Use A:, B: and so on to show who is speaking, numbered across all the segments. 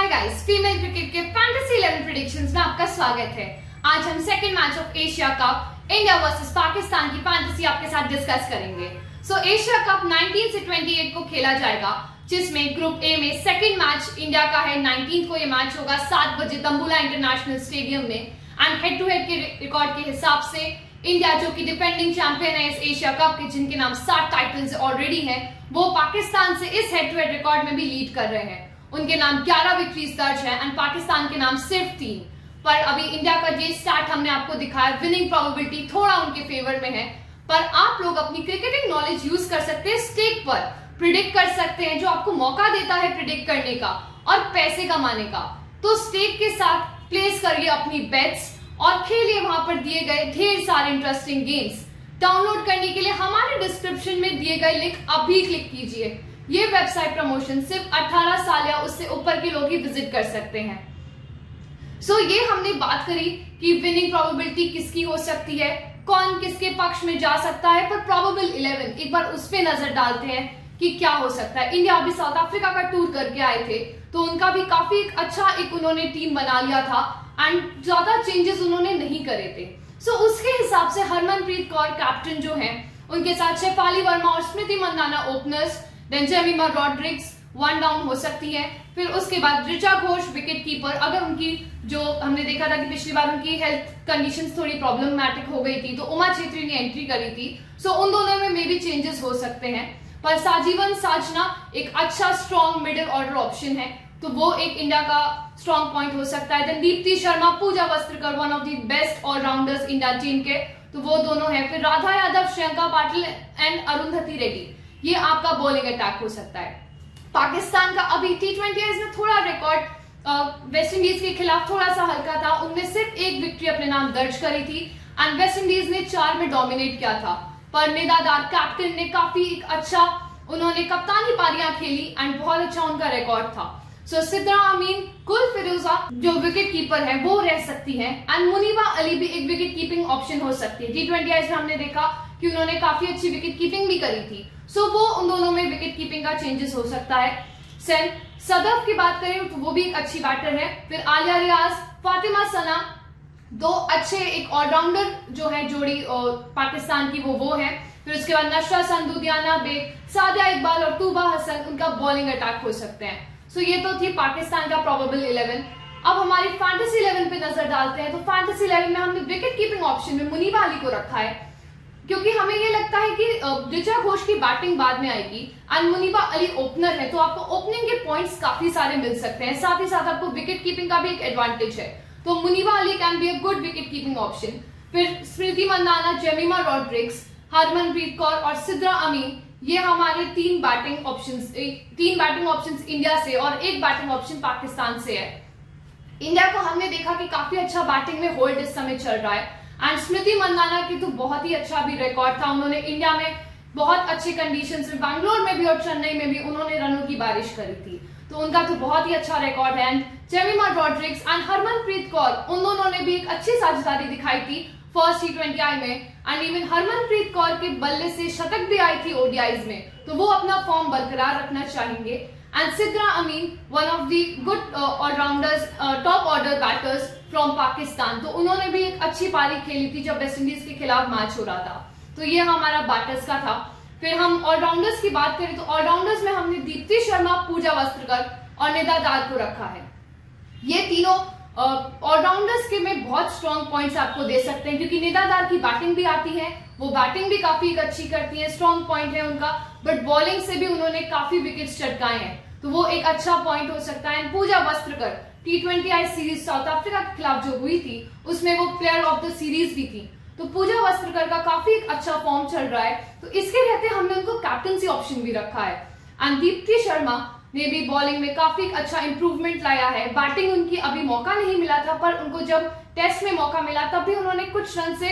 A: Guys, female cricket के fantasy 11 predictions में आपका स्वागत है। आज हम second match of Asia cup India versus Pakistan की फैंटेसी आपके साथ डिस्कस करेंगे। एशिया कप 19 से 28 को खेला जाएगा, जिसमें ग्रुप ए में सेकंड मैच इंडिया का है। 19 को ये मैच होगा 7 बजे तंबुला इंटरनेशनल स्टेडियम में। एंड हेड टू हेड के रिकॉर्ड के हिसाब से इंडिया, जो कि डिफेंडिंग चैंपियन है इस एशिया कप के, जिनके नाम 7 टाइटल्स ऑलरेडी हैं, वो पाकिस्तान से इस हेड टू हेड रिकॉर्ड में भी लीड कर रहे हैं। उनके नाम 11 विक्ट्रीज दर्ज है एंड पाकिस्तान के नाम सिर्फ 3। पर अभी इंडिया का जो स्टार्ट हमने आपको दिखाया, विनिंग प्रोबेबिलिटी थोड़ा उनके फेवर में है। पर आप लोग अपनी क्रिकेटिंग नॉलेज यूज कर सकते हैं, स्टेक पर प्रिडिक्ट कर सकते हैं, जो आपको मौका देता है प्रिडिक्ट करने का और पैसे कमाने का। तो स्टेक के साथ प्लेस करिए अपनी बेट्स और खेलिए वहां पर दिए गए ढेर सारे इंटरेस्टिंग गेम्स। डाउनलोड करने के लिए हमारे डिस्क्रिप्शन में दिए गए लिंक अभी क्लिक कीजिए। ये वेबसाइट प्रमोशन सिर्फ 18 साल या उससे ऊपर के लोग ही विजिट कर सकते हैं। ये हमने बात करी कि विनिंग प्रोबेबिलिटी किसकी हो सकती है, कौन किसके पक्ष में जा सकता है। पर प्रोबेबल 11 एक बार उस पे नजर डालते हैं कि क्या हो सकता है। इंडिया अभी साउथ अफ्रीका का टूर करके आए थे, तो उनका भी काफी अच्छा उन्होंने टीम बना लिया था एंड ज्यादा चेंजेस उन्होंने नहीं करे थे। उसके हिसाब से हरमनप्रीत कौर कैप्टन जो है, उनके साथ शेफाली वर्मा और Smriti Mandhana openers, then Jemimah Rodrigues 1 down हो सकती है। फिर उसके बाद ऋचा घोष विकेट कीपर, अगर उनकी जो हमने देखा था कि पिछली बार उनकी हेल्थ कंडीशंस थोड़ी प्रॉब्लमैटिक हो गई थी, तो उमा छेत्री ने एंट्री करी थी। उन दोनों में मे बी चेंजेस हो सकते हैं। पर साजीवन साजना एक अच्छा स्ट्रॉन्ग मिडिल ऑर्डर ऑप्शन है, तो वो एक इंडिया का स्ट्रॉन्ग पॉइंट हो सकता है। Then Deepti Sharma, Pooja Vastrakar, one of the best allrounders India team के, तो वो दोनों है। फिर राधा यादव, श्रियंका पाटिल एंड अरुंधति रेड्डी, ये आपका बॉलिंग अटैक हो सकता है। पाकिस्तान का अभी T20 में थोड़ा रिकॉर्ड वेस्ट इंडीज के खिलाफ थोड़ा सा हल्का था। उनने सिर्फ 1 विक्ट्री अपने नाम दर्ज करी थी एंड वेस्ट इंडीज ने 4 में डोमिनेट किया था। पर निदादार कैप्टन ने काफी अच्छा, उन्होंने कप्तानी पारियां खेली एंड बहुत अच्छा उनका रिकॉर्ड था। सिद्रा अमीन, कुल फिरोजा जो विकेट कीपर है वो रह सकती है एंड मुनीबा अली भी एक विकेट कीपिंग ऑप्शन हो सकती है। T20 में हमने देखा कि उन्होंने काफी अच्छी विकेट कीपिंग भी करी थी। वो उन दोनों में विकेट कीपिंग का चेंजेस हो सकता है। सदफ की बात करें तो वो भी एक अच्छी बैटर है। फिर आलिया रियाज, फातिमा सना, 2 अच्छे एक ऑलराउंडर जो है जोड़ी पाकिस्तान की, वो है। फिर उसके बाद नशरा संधू, दियाना बेग, सादिया इकबाल और तूबा हसन, उनका बॉलिंग अटैक हो सकते हैं। ये तो थी पाकिस्तान का प्रोबेबल 11। अब हमारी फैंटेसी 11 पे नजर डालते हैं। तो फैंटेसी 11 में हमने विकेट कीपिंग ऑप्शन में मुनीबा अली को रखा है, क्योंकि हमें ये लगता है कि ऋचा घोष की बैटिंग बाद में आएगी एंड मुनीबा अली ओपनर है, तो आपको ओपनिंग के पॉइंट्स काफी सारे मिल सकते हैं। साथ ही साथ आपको विकेट कीपिंग का भी एक एडवांटेज है, तो Muneeba Ali can be a good wicket keeping option. फिर स्मृति मंदाना, जेमिमा रॉड्रिग्स, हरमनप्रीत कौर और सिद्रा अमीन, ये हमारे 3 बैटिंग ऑप्शंस इंडिया से और 1 बैटिंग ऑप्शन पाकिस्तान से है। इंडिया को हमने देखा कि काफी अच्छा बैटिंग में होल्ड इस समय चल रहा है एंड स्मृति मंदाना की तो बहुत ही अच्छा भी रिकॉर्ड था। उन्होंने इंडिया में बहुत अच्छे कंडीशंस में, बैंगलोर में भी और चेन्नई में भी उन्होंने रनों की बारिश करी थी, तो उनका तो बहुत ही अच्छा रिकॉर्ड है। एंड जेमिमा रॉड्रिग्स एंड हरमनप्रीत कौर, उन दोनों ने भी एक अच्छी साझेदारी दिखाई थी फर्स्ट T20 में एंड इवन हरमनप्रीत कौर के बल्ले से शतक भी आई थी ODIs में, तो वो अपना फॉर्म बरकरार रखना चाहेंगे। And Sidra Amin, one of the good allrounders, top order batters from Pakistan, तो उन्होंने भी एक अच्छी पारी खेली थी जब वेस्ट इंडीज के खिलाफ मैच हो रहा था। तो ये हमारा बैटर्स का था। फिर हम ऑलराउंडर्स की बात करें तो ऑलराउंडर्स में हमने दीप्ति शर्मा, पूजा वस्त्रकर और निदादार को रखा है। ये तीनों ऑलराउंडर्स के में बहुत स्ट्रॉन्ग पॉइंट्स आपको दे सकते हैं, क्योंकि निदादार की बैटिंग भी आती है, वो बैटिंग भी काफी अच्छी करती है, स्ट्रॉन्ग पॉइंट है उनका। बट बॉलिंग से भी उन्होंने काफी विकेट्स चटकाए हैं, तो वो एक अच्छा पॉइंट हो सकता है। Pooja Vastrakar, T20 series South Africa के खिलाफ जो हुई थी, उसमें वो प्लेयर ऑफ द सीरीज भी थी, तो पूजा वस्त्रकर का काफी अच्छा फॉर्म चल रहा है, तो इसके रहते हमने उनको कैप्टनसी ऑप्शन भी रखा है। एंड दीप्ति शर्मा ने भी बॉलिंग में काफी अच्छा इंप्रूवमेंट लाया है। बैटिंग उनकी अभी मौका नहीं मिला था, पर उनको जब टेस्ट में मौका मिला तब भी उन्होंने कुछ रन से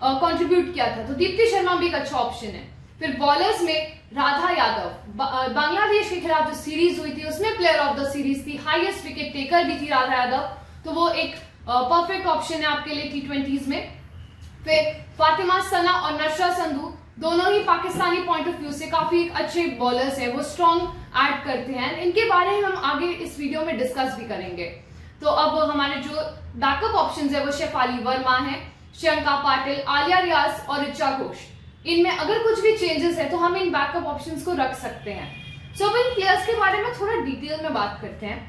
A: कंट्रीब्यूट किया था, तो दीप्ति शर्मा भी एक अच्छा ऑप्शन है। फिर बॉलर्स में राधा यादव, बांग्लादेश के खिलाफ जो सीरीज हुई थी उसमें प्लेयर ऑफ द सीरीज थी, हाईएस्ट विकेट टेकर भी थी राधा यादव, तो वो एक परफेक्ट ऑप्शन है आपके लिए T20 में। फिर फातिमा सना और नशरा संधू, दोनों ही पाकिस्तानी पॉइंट ऑफ व्यू से काफी अच्छे बॉलर्स हैं, वो स्ट्रॉन्ग ऐड करते हैं, इनके बारे में हम आगे इस वीडियो में डिस्कस भी करेंगे। तो अब हमारे जो बैकअप ऑप्शंस है वो शेफाली वर्मा है, श्रियंका पाटिल, आलिया रियाज और ऋचा घोष। इनमें अगर कुछ भी चेंजेस है तो हम इन बैकअप ऑप्शंस को रख सकते हैं। सो अब इन प्लेयर्स के बारे में थोड़ा डिटेल में बात करते हैं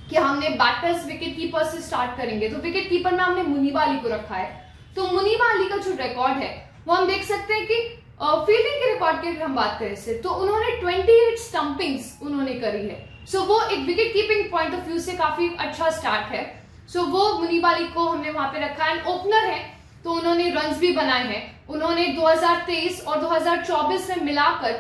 A: कि हमने बैटर्स विकेट कीपर से स्टार्ट करेंगे। तो विकेट कीपर में हमने मुनीबा अली को रखा है। तो मुनीबा अली का जो रिकॉर्ड है वो हम देख सकते हैं कि फील्डिंग के रिकॉर्ड की अगर हम बात करें इससे, तो उन्होंने 28 स्टंपिंग्स उन्होंने करी है। सो वो एक wicket keeping point of view से काफी अच्छा स्टार्ट है। सो वो मुनीबा अली को हमने वहां पे रखा है। ओपनर है तो उन्होंने रन्स भी बनाए हैं। उन्होंने 2023 और 2024 में मिलाकर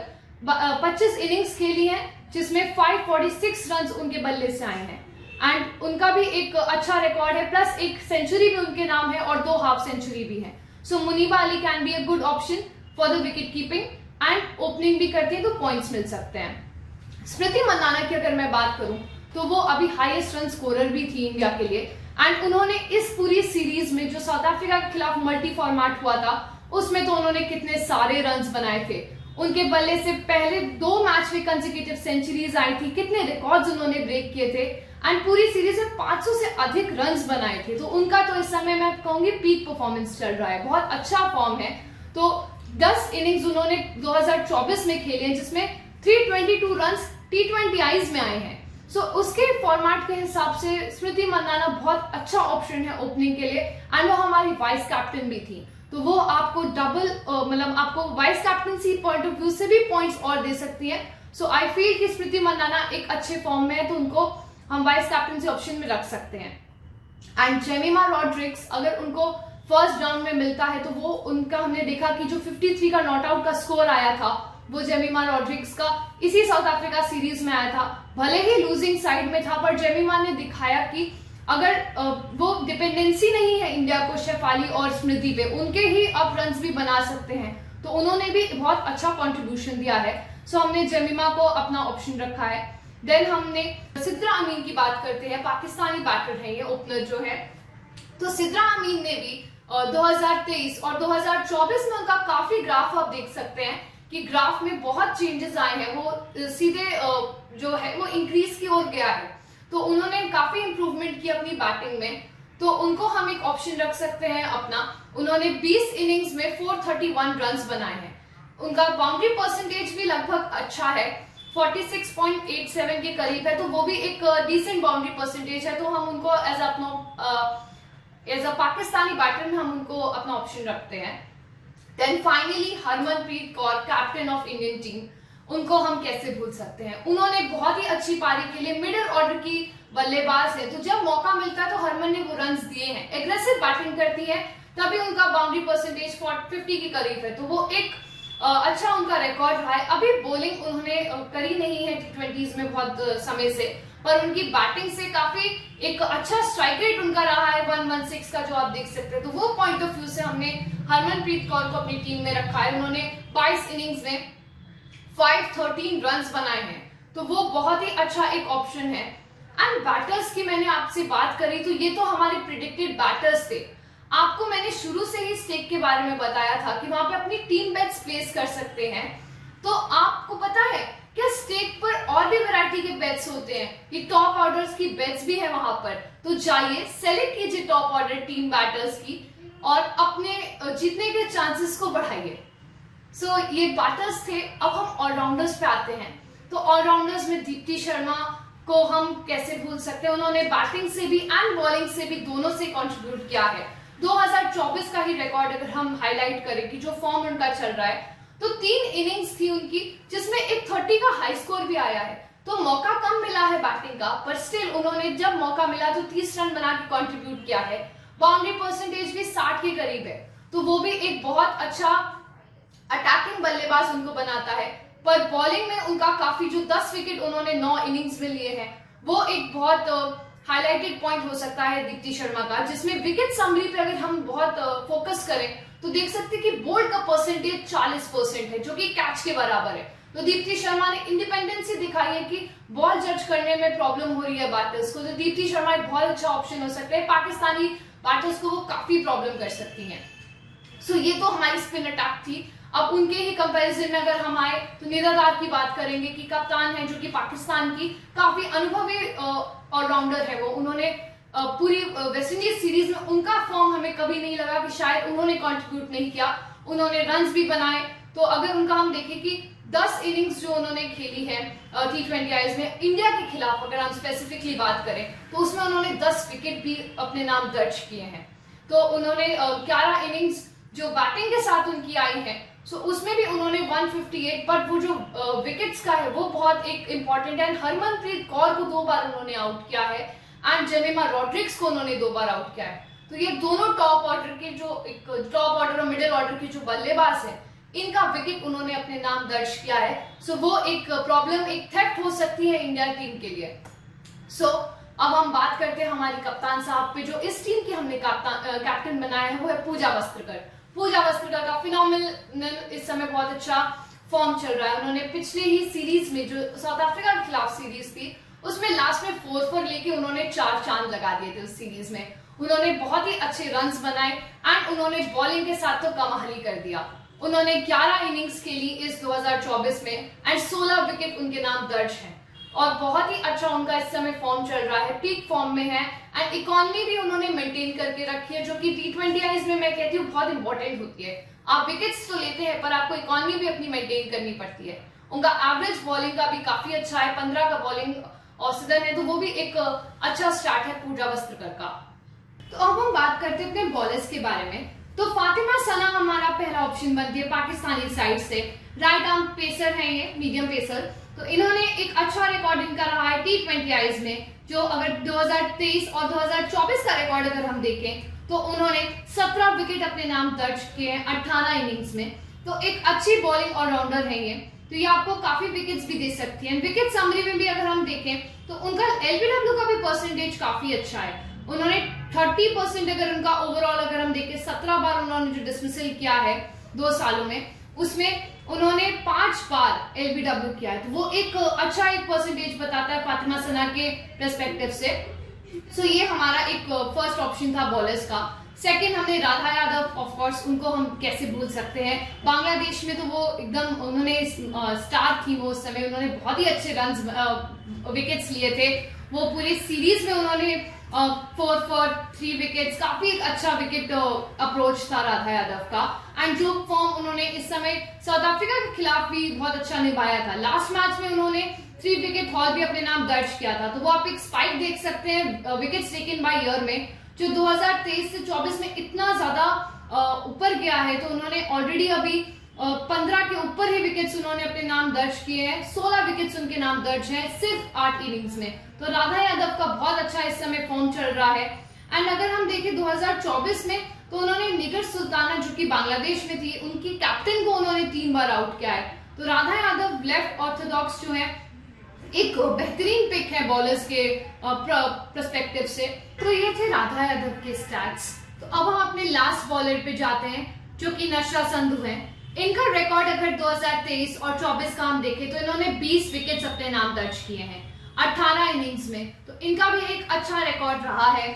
A: 25 इनिंग्स खेली है, जिसमें 546 रन्स उनके बल्ले से आए हैं। एंड उनका भी एक अच्छा रिकॉर्ड है, प्लस एक सेंचुरी भी उनके नाम है और 2 हाफ सेंचुरी भी है। So Muneeba Ali can be a good option for the wicket keeping and opening भी करती है तो पॉइंट्स मिल सकते हैं। स्मृति मंदाना की अगर मैं बात करूं तो वो अभी हाईएस्ट रन स्कोरर भी थी इंडिया के लिए। एंड उन्होंने इस पूरी सीरीज में जो साउथ अफ्रीका के खिलाफ मल्टी फॉर्मेट हुआ था उसमें तो उन्होंने कितने सारे रन्स बनाए थे। उनके बल्ले से पहले 2 मैच में कंसेक्यूटिव सेंचुरीज आई थी, कितने रिकॉर्ड्स उन्होंने ब्रेक किए थे एंड पूरी सीरीज में 500 से अधिक रन्स बनाए थे। तो उनका तो इस समय मैं कहूंगी पीक परफॉर्मेंस चल रहा है, बहुत अच्छा फॉर्म है। तो 10 इनिंग्स उन्होंने 2024 में खेले हैं, जिसमें 322 रन्स T20 आईज में आए हैं। सो उसके फॉर्मेट के हिसाब से स्मृति मंदाना बहुत अच्छा ऑप्शन है ओपनिंग के लिए। एंड वो हमारी वाइस कैप्टन भी थी, तो वो आपको डबल मतलब आपको vice captaincy point of view से भी पॉइंट्स और दे सकती है। सो आई फील कि स्मृति मंदाना एक अच्छे फॉर्म में है, तो उनको हम वाइस कैप्टनसी ऑप्शन में रख सकते हैं। एंड जेमिमा रॉड्रिग्स अगर उनको फर्स्ट राउंड में मिलता है तो वो उनका हमने देखा कि जो 53 का नॉट आउट का स्कोर आया था वो जेमिमा रॉड्रिग्स का इसी साउथ अफ्रीका सीरीज में आया था। भले ही लूजिंग साइड में था, पर जेमिमा ने दिखाया कि अगर वो डिपेंडेंसी नहीं है इंडिया को शेफाली और स्मृति पे, उनके ही अब रन्स भी बना सकते हैं। तो उन्होंने भी बहुत अच्छा कंट्रीब्यूशन दिया है। सो हमने जेमिमा को अपना ऑप्शन रखा है। देन हमने सिद्रा अमीन की बात करते हैं, पाकिस्तानी बैटर है ये, ओपनर जो है। तो सिद्रा अमीन ने भी 2023 और 2024 में उनका काफी ग्राफ आप देख सकते हैं कि ग्राफ में बहुत चेंजेस आए हैं। वो सीधे जो है वो इंक्रीज की ओर गया है। तो उन्होंने काफी इंप्रूवमेंट की अपनी बैटिंग में, तो उनको हम एक ऑप्शन रख सकते हैं अपना। उन्होंने 20 इनिंग्स में 431 रन्स बनाए हैं। उनका बाउंड्री परसेंटेज भी लगभग अच्छा है, 46.87 के करीब है। तो वो भी एक डिसेंट बाउंड्री परसेंटेज है। तो हम उनको एज अ पाकिस्तानी बैटर में हम उनको अपना ऑप्शन रखते हैं। Then finally Harmanpreet Kaur, captain of Indian team, उनको हम कैसे भूल सकते हैं। उन्होंने बहुत ही अच्छी पारी के लिए मिडिल ऑर्डर की बल्लेबाज है, तो जब मौका मिलता है तो हरमन ने वो रन्स दिए हैं। एग्रेसिव बैटिंग करती है तभी उनका बाउंड्री परसेंटेज 50 के करीब है। तो वो एक अच्छा उनका रिकॉर्ड रहा है। अभी बॉलिंग उन्होंने करी नहीं है T20s में बहुत समय से, पर उनकी बैटिंग से काफी एक अच्छा स्ट्राइक रेट उनका रहा है 116 का, जो आप देख सकते हैं। तो वो पॉइंट ऑफ व्यू से हमने हरमनप्रीत कौर को अपनी टीम में रखा है। उन्होंने 22 इनिंग्स में 513 रन्स बनाए हैं, तो वो बहुत ही अच्छा एक ऑप्शन है। एंड बैटर्स की मैंने आपसे बात करी तो ये तो हमारे प्रिडिक्टेड बैटर्स थे। आपको मैंने शुरू से ही स्टेक के बारे में बताया था कि वहां पे अपनी टीम बेट्स प्लेस कर सकते हैं। तो आपको पता है क्या स्टेक पर और भी वैरायटी के बेट्स होते हैं, ये टॉप ऑर्डर्स की बेट्स भी है वहां पर। तो जाइए सेलेक्ट कीजिए टॉप ऑर्डर टीम बैटर्स की और अपने जीतने के चांसेस को बढ़ाइए। सो ये बैटर्स थे। अब हम ऑलराउंडर्स पे आते हैं। तो ऑलराउंडर्स में दीप्ति शर्मा को हम कैसे भूल सकते हैं। उन्होंने बैटिंग से भी एंड बॉलिंग से भी दोनों से कंट्रीब्यूट किया है। 2024 का ही रिकॉर्ड अगर हम हाईलाइट करें कि जो फॉर्म उनका चल रहा है, तो 3 इनिंग्स थी उनकी जिसमें एक 30 का हाई स्कोर भी आया है। तो मौका कम मिला है बैटिंग का, पर स्टिल उन्होंने जब मौका मिला तो 30 रन बना के कंट्रीब्यूट किया है। बाउंड्री परसेंटेज भी 60 के करीब है। तो वो भी एक बहुत अच्छा अटैकिंग बल्लेबाज उनको बनाता है। पर बॉलिंग में उनका काफी जो 10 विकेट उन्होंने 9 इनिंग्स में लिए हैं, वो एक बहुत हाईलाइटेड पॉइंट हो सकता है दीप्ति शर्मा का। जिसमें विकेट समरी पे अगर हम बहुत फोकस करें तो देख सकते हैं कि बोल्ड का परसेंटेज 40% है, जो कि कैच के बराबर है। तो दीप्ति शर्मा ने इंडिपेंडेंसी दिखाई है कि बॉल जज करने में प्रॉब्लम हो रही है बैटर्स को, तो दीप्ति शर्मा एक बहुत अच्छा ऑप्शन हो सकता है। पाकिस्तानी बैटर्स को वो काफी प्रॉब्लम कर सकती हैं। सो ये तो हमारी स्पिन अटैक थी। अब उनके ही कंपैरिजन में अगर हम आए तो निराधार की बात करेंगे कि कप्तान है जो कि पाकिस्तान की काफी अनुभवी ऑलराउंडर है। वो उन्होंने पूरी वेस्ट इंडीज सीरीज में उनका फॉर्म हमें कभी नहीं लगा कि शायद उन्होंने कंट्रीब्यूट नहीं किया, उन्होंने रन्स भी बनाए। तो अगर उनका हम देखें कि 10 इनिंग्स जो उन्होंने खेली है T20Is में इंडिया के खिलाफ, अगर हम स्पेसिफिकली बात करें तो उसमें उन्होंने 10 विकेट भी अपने नाम दर्ज किए हैं। तो उन्होंने 11 इनिंग्स जो बैटिंग के साथ उनकी आई है, सो उसमें भी उन्होंने 158, बट वो जो विकेट्स का है वो बहुत एक इंपॉर्टेंट है। हरमनप्रीत कौर को 2 बार उन्होंने आउट किया है एंड जेमिमा रॉड्रिग्स को उन्होंने 2 बार आउट किया है। तो ये दोनों टॉप ऑर्डर के जो एक टॉप ऑर्डर और मिडिल ऑर्डर के जो बल्लेबाज है, इनका विकेट उन्होंने अपने नाम दर्ज किया है। सो वो एक प्रॉब्लम, एक थ्रेट हो सकती है इंडिया टीम के लिए। सो अब हम बात करते हैं हमारी कप्तान साहब पे, जो इस टीम की हमने कैप्टन बनाया है वो है पूजा वस्त्रकर। पूजा वस्त्रकर का फिनोमिनल इस समय बहुत अच्छा फॉर्म चल रहा है। उन्होंने पिछले ही सीरीज में जो साउथ अफ्रीका के खिलाफ सीरीज थी उसमें लास्ट में 4-4 लेके उन्होंने 4 चांद लगा दिए थे। उस सीरीज में उन्होंने बहुत ही अच्छे रन्स बनाए एंड उन्होंने बॉलिंग के साथ तो कमाल ही कर दिया। उन्होंने 11 इनिंग्स खेली इस 2024 में एंड 16 विकेट उनके नाम दर्ज हैं और बहुत ही अच्छा उनका इस समय फॉर्म चल रहा है, पीक फॉर्म में है एंड इकोनॉमी भी उन्होंने मेंटेन करके रखी है, जो कि T20Is में मैं कहती हूँ बहुत इंपॉर्टेंट होती है। आप विकेट्स तो लेते हैं पर आपको इकोनॉमी भी अपनी मेंटेन करनी पड़ती है। उनका एवरेज बॉलिंग का भी काफी अच्छा है, 15 का बॉलिंग औसतन है, तो वो भी एक अच्छा स्टार्ट है पूजा वस्त्रकर का। तो अब हम बात करते हैं अपने बॉलर्स के बारे में। तो फातिमा सना हमारा पहला ऑप्शन बनती है पाकिस्तानी साइड से। राइट आर्म पेसर है, ये मीडियम पेसर। तो इन्होंने एक अच्छा रिकॉर्ड इनका रहा है T20Is में, जो अगर 2023 और 2024 का रिकॉर्ड अगर हम देखें तो उन्होंने 17 विकेट अपने नाम दर्ज किए हैं 18 इनिंग्स में। तो एक अच्छी बॉलिंग ऑलराउंडर है ये, तो ये आपको काफी विकेट्स भी दे सकती है। विकेट समरी में भी अगर हम देखें तो उनका LBW का भी परसेंटेज काफी अच्छा है। उन्होंने 30% अगर उनका ओवरऑल अगर हम देखें 17 बार उन्होंने जो डिसमिसल किया है 2 सालों में, उसमें उन्होंने 5 बार LBW किया है। तो वो एक अच्छा एक परसेंटेज बताता है फातिमा सना के पर्सपेक्टिव से। सो ये हमारा एक फर्स्ट ऑप्शन था बॉलर्स का। सेकंड हमने राधा यादव, ऑफ कोर्स उनको हम कैसे भूल सकते हैं। बांग्लादेश में तो वो एकदम उन्होंने स्टार थी वो उस समय, उन्होंने बहुत ही अच्छे रन्स विकेट्स लिए थे। वो पूरी सीरीज में उन्होंने 4-3 विकेट्स, काफी एक अच्छा विकेट अप्रोच था राधा यादव का। एंड जो फॉर्म उन्होंने इस समय साउथ अफ्रीका के खिलाफ भी बहुत अच्छा निभाया था। लास्ट मैच में उन्होंने 3 विकेट हॉल भी अपने नाम दर्ज किया था। तो वो आप एक स्पाइक देख सकते हैं विकेट्स टेकन बाय ईयर में, जो 2023 से 24 में इतना ज्यादा ऊपर गया है। तो उन्होंने ऑलरेडी अभी 15 के ऊपर ही विकेट्स उन्होंने अपने नाम दर्ज किए हैं। 16 विकेट्स उनके नाम दर्ज हैं सिर्फ 8 इनिंग्स में। तो राधा यादव का बहुत अच्छा इस समय फॉर्म चल रहा है। एंड अगर हम देखें 2024 में तो उन्होंने निगर सुल्ताना जो कि बांग्लादेश में थी, उनकी कैप्टन को उन्होंने 3 बार आउट किया है। तो राधा यादव लेफ्ट ऑर्थोडॉक्स जो है एक बेहतरीन पिक है बॉलर्स के पर्सपेक्टिव से। तो ये थे राधा यादव के स्टैट्स। तो अब हम अपने लास्ट बॉलर पे जाते हैं जो कि नशरा संधू है। इनका रिकॉर्ड अगर 2023 और 24 का हम देखें तो इन्होंने 20 विकेट्स अपने नाम दर्ज किए हैं 18 इनिंग्स में। तो इनका भी एक अच्छा रिकॉर्ड रहा है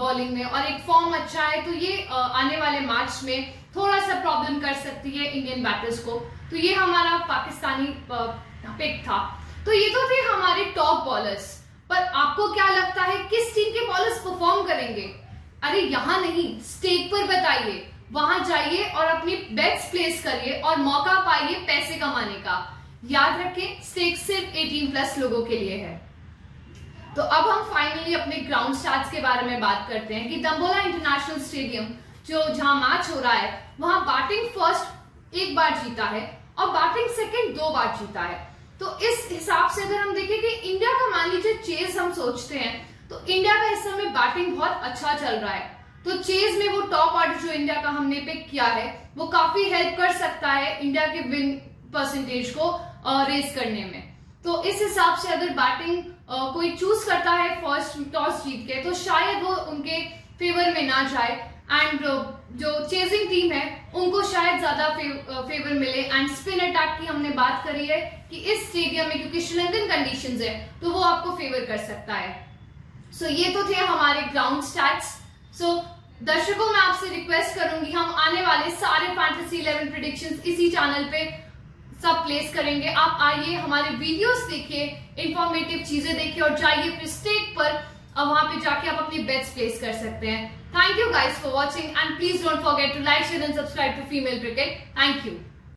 A: बॉलिंग में और एक फॉर्म अच्छा है। तो ये आने वाले मैच में थोड़ा सा प्रॉब्लम कर सकती है इंडियन बैटर्स को। तो ये हमारा पाकिस्तानी पिक था। तो ये तो थे हमारे टॉप बॉलर्स, पर आपको क्या लगता है किस टीम के बॉलर्स परफॉर्म करेंगे? अरे यहाँ नहीं, स्टेक पर बताइए, वहां जाइए और अपनी बेट्स प्लेस करिए और मौका पाइए पैसे कमाने का। याद रखें, स्टेक सिर्फ 18+ लोगों के लिए है। तो अब हम फाइनली अपने ग्राउंड स्टैट्स के बारे में बात करते हैं कि दम्बोला इंटरनेशनल स्टेडियम जो जहां मैच हो रहा है, वहां बैटिंग फर्स्ट 1 बार जीता है और बैटिंग सेकंड 2 बार जीता है। तो इस हिसाब से अगर हम देखें कि इंडिया का मान लीजिए चेज हम सोचते हैं, तो इंडिया का इस समय बैटिंग बहुत अच्छा चल रहा है। तो चेज में वो टॉप ऑर्डर जो इंडिया का हमने पिक किया है वो काफी हेल्प कर सकता है इंडिया के विन परसेंटेज को रेस करने में। तो इस हिसाब से अगर बैटिंग कोई चूज करता है फर्स्ट टॉस जीत के, तो शायद वो उनके फेवर में ना जाए एंड जो चेजिंग टीम है उनको शायद ज्यादा फेवर मिले। एंड स्पिन अटैक की हमने बात करी है कि इस स्टेडियम में क्योंकि श्रीलंकन कंडीशंस है तो वो आपको फेवर कर सकता है। सो ये तो थे हमारे ग्राउंड स्टैट्स। सो दर्शकों मैं आपसे रिक्वेस्ट करूंगी, हम आने वाले सारे फैंटेसी 11 प्रेडिक्शंस इसी चैनल पे सब प्लेस करेंगे। आप आइए, हमारे वीडियोस देखिए, इंफॉर्मेटिव चीजें देखिए और जाइए फिर स्टेक पर, अब वहां पे जाके आप अपनी बेट्स प्लेस कर सकते हैं। Thank you guys for watching and please don't forget to like, share and subscribe to female cricket. Thank you.